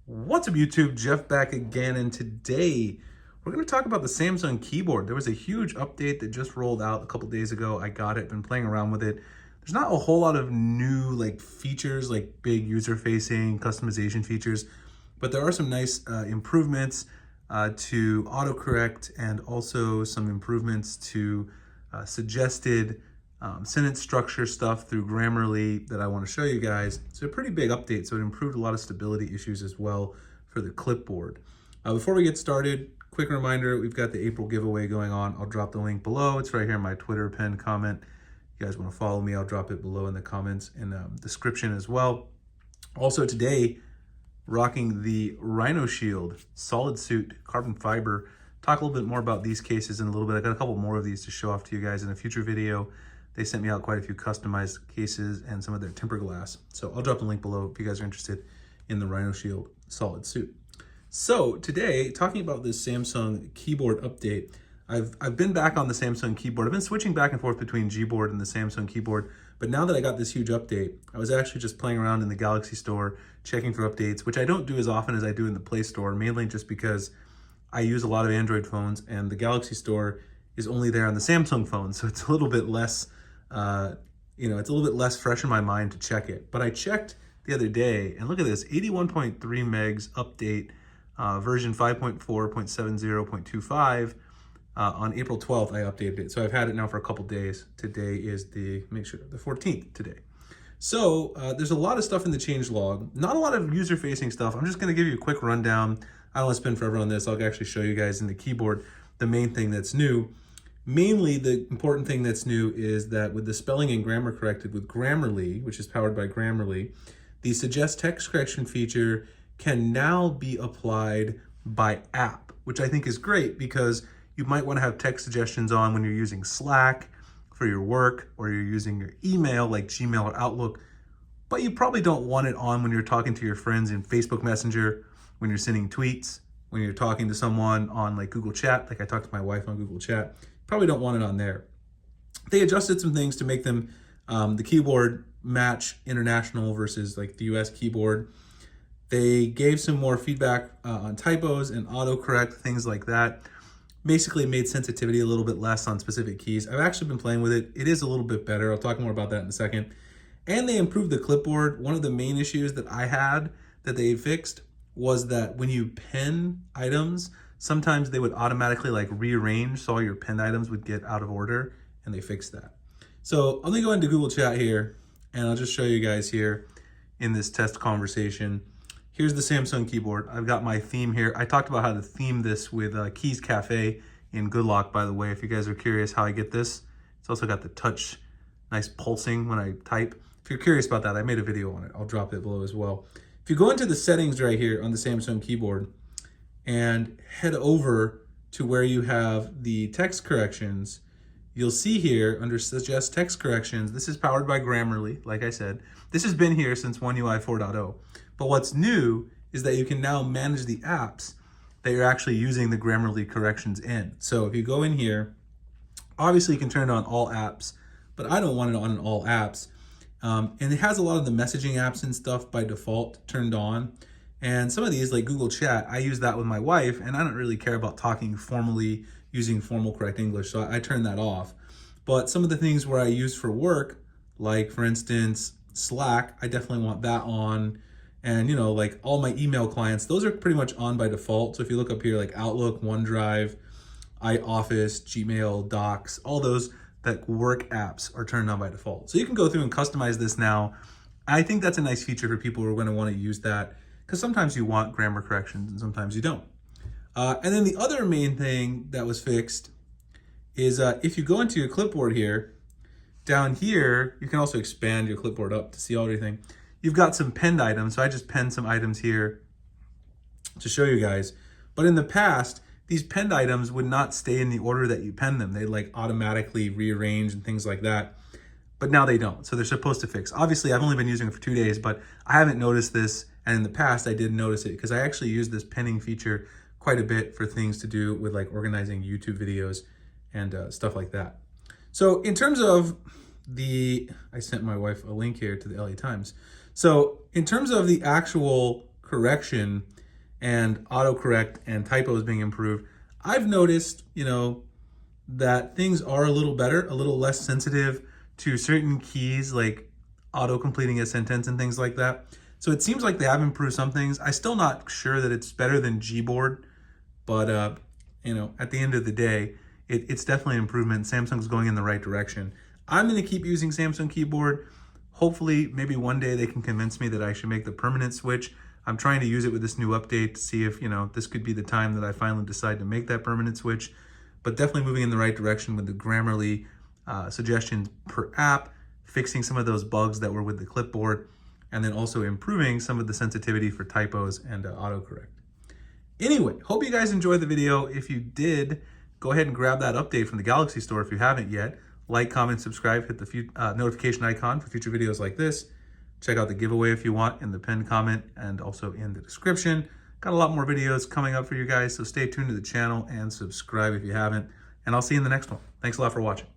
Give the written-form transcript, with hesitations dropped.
What's up YouTube, Jeff back again, and today we're going to talk about the Samsung keyboard. There was a huge update that just rolled out a couple days ago. I got it, been playing around with it. There's not a whole lot of new features, like big user-facing customization features, but there are some nice improvements to autocorrect and also some improvements to suggested sentence structure stuff through Grammarly that I want to show you guys. It's a pretty big update, so it improved a lot of stability issues as well for the Clipboard. Before we get started, quick reminder, we've got the April giveaway going on. I'll drop the link below. It's right here in my Twitter pinned comment. If you guys want to follow me, I'll drop it below in the comments and description as well. Also today, rocking the Rhino Shield solid suit carbon fiber. Talk a little bit more about these cases in a little bit. I got a couple more of these to show off to you guys in a future video. They sent me out quite a few customized cases and some of their tempered glass. So I'll drop a link below if you guys are interested in the Rhino Shield solid suit. So today, talking about this Samsung keyboard update, I've been back on the Samsung keyboard. I've been switching back and forth between Gboard and the Samsung keyboard, but now that I got this huge update, I was actually just playing around in the Galaxy Store, checking for updates, which I don't do as often as I do in the Play Store, mainly just because I use a lot of Android phones and the Galaxy Store is only there on the Samsung phone, so it's a little bit less it's a little bit less fresh in my mind to check it. But I checked the other day, and look at this, 81.3 megs update, version 5.4.70.25. On April 12th, I updated it. So I've had it now for a couple days. Today is the 14th today. So there's a lot of stuff in the changelog, not a lot of user-facing stuff. I'm just gonna give you a quick rundown. I don't wanna spend forever on this. I'll actually show you guys in the keyboard the main thing that's new. Mainly, the important thing that's new is that with the spelling and grammar corrected with Grammarly, which is powered by Grammarly, the suggest text correction feature can now be applied by app, which I think is great because you might want to have text suggestions on when you're using Slack for your work or you're using your email like Gmail or Outlook, but you probably don't want it on when you're talking to your friends in Facebook Messenger, when you're sending tweets, when you're talking to someone on like Google Chat, like I talked to my wife on Google Chat. Probably don't want it on there. They adjusted some things to make them, the keyboard match international versus like the US keyboard. They gave some more feedback on typos and autocorrect, things like that. Basically made sensitivity a little bit less on specific keys. I've actually been playing with it. It is a little bit better. I'll talk more about that in a second. And they improved the clipboard. One of the main issues that I had that they fixed was that when you pen items, sometimes they would automatically rearrange, so all your pinned items would get out of order, and they fixed that. So I'm gonna go into Google Chat here, and I'll just show you guys here in this test conversation. Here's the Samsung keyboard. I've got my theme here. I talked about how to theme this with Keys Cafe in Goodlock, by the way, if you guys are curious how I get this. It's also got the touch, nice pulsing when I type. If you're curious about that, I made a video on it. I'll drop it below as well. If you go into the settings right here on the Samsung keyboard, and head over to where you have the text corrections, you'll see here under suggest text corrections, this is powered by Grammarly, like I said. This has been here since One UI 4.0. But what's new is that you can now manage the apps that you're actually using the Grammarly corrections in. So if you go in here, obviously you can turn it on all apps, but I don't want it on all apps. And it has a lot of the messaging apps and stuff by default turned on. And some of these, like Google Chat, I use that with my wife, and I don't really care about talking formally, using formal correct English, so I turn that off. But some of the things where I use for work, like for instance, Slack, I definitely want that on. And like all my email clients, those are pretty much on by default. So if you look up here, like Outlook, OneDrive, iOffice, Gmail, Docs, all those work apps are turned on by default. So you can go through and customize this now. I think that's a nice feature for people who are going to want to use that, because sometimes you want grammar corrections and sometimes you don't. And then the other main thing that was fixed is if you go into your clipboard here, down here, you can also expand your clipboard up to see everything. You've got some penned items, so I just penned some items here to show you guys. But in the past, these penned items would not stay in the order that you penned them. They'd automatically rearrange and things like that. But now they don't, so they're supposed to fix. Obviously, I've only been using it for 2 days, but I haven't noticed this. And in the past, I did notice it because I actually use this penning feature quite a bit for things to do with organizing YouTube videos and stuff like that. So in terms of I sent my wife a link here to the LA Times. So in terms of the actual correction, and autocorrect and typos being improved, I've noticed, you know, that things are a little better, a little less sensitive to certain keys like auto completing a sentence and things like that. So it seems like they have improved some things. I'm still not sure that it's better than Gboard, but you know, at the end of the day, it's definitely an improvement. Samsung's going in the right direction. I'm going to keep using Samsung keyboard. Hopefully, maybe one day they can convince me that I should make the permanent switch. I'm trying to use it with this new update to see if, you know, this could be the time that I finally decide to make that permanent switch. But definitely moving in the right direction with the Grammarly suggestions per app, fixing some of those bugs that were with the Clipboard, and then also improving some of the sensitivity for typos and autocorrect. Anyway, hope you guys enjoyed the video. If you did, go ahead and grab that update from the Galaxy Store if you haven't yet. Like, comment, subscribe, hit the notification icon for future videos like this. Check out the giveaway if you want in the pinned comment and also in the description. Got a lot more videos coming up for you guys, so stay tuned to the channel and subscribe if you haven't. And I'll see you in the next one. Thanks a lot for watching.